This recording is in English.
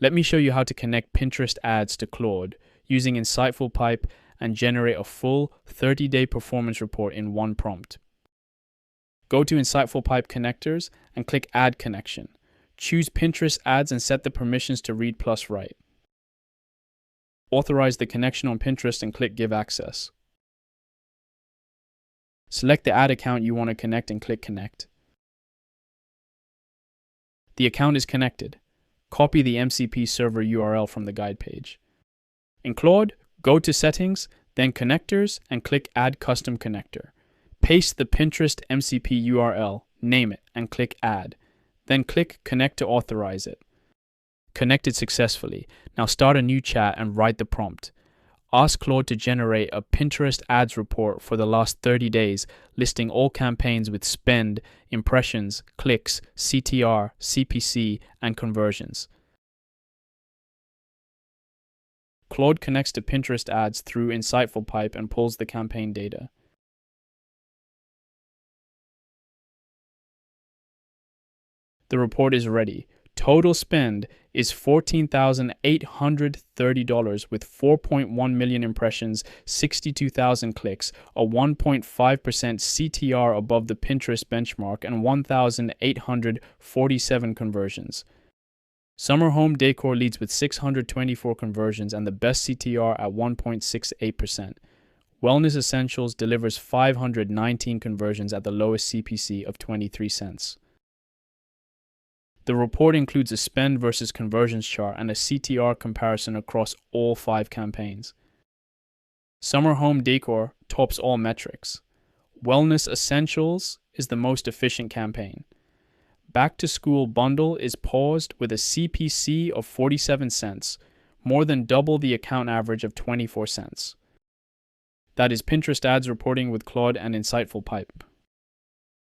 Let me show you how to connect Pinterest ads to Claude using InsightfulPipe and generate a full 30-day performance report in one prompt. Go to InsightfulPipe connectors and click Add Connection. Choose Pinterest ads and set the permissions to read plus write. Authorize the connection on Pinterest and click Give Access. Select the ad account you want to connect and click Connect. The account is connected. Copy the MCP server URL from the guide page. In Claude, go to Settings, then Connectors, and click Add Custom Connector. Paste the Pinterest MCP URL, name it, and click Add. Then click Connect to authorize it. Connected successfully. Now start a new chat and write the prompt. Ask Claude to generate a Pinterest ads report for the last 30 days, listing all campaigns with spend, impressions, clicks, CTR, CPC, and conversions. Claude connects to Pinterest ads through InsightfulPipe and pulls the campaign data. The report is ready. Total spend is $14,830 with 4.1 million impressions, 62,000 clicks, a 1.5% CTR above the Pinterest benchmark, and 1,847 conversions. Summer home decor leads with 624 conversions and the best CTR at 1.68%. Wellness Essentials delivers 519 conversions at the lowest CPC of 23 cents. The report includes a spend versus conversions chart and a CTR comparison across all 5 campaigns. Summer home decor tops all metrics. Wellness Essentials is the most efficient campaign. Back to School Bundle is paused with a CPC of 47 cents, more than double the account average of 24 cents. That is Pinterest ads reporting with Claude and InsightfulPipe.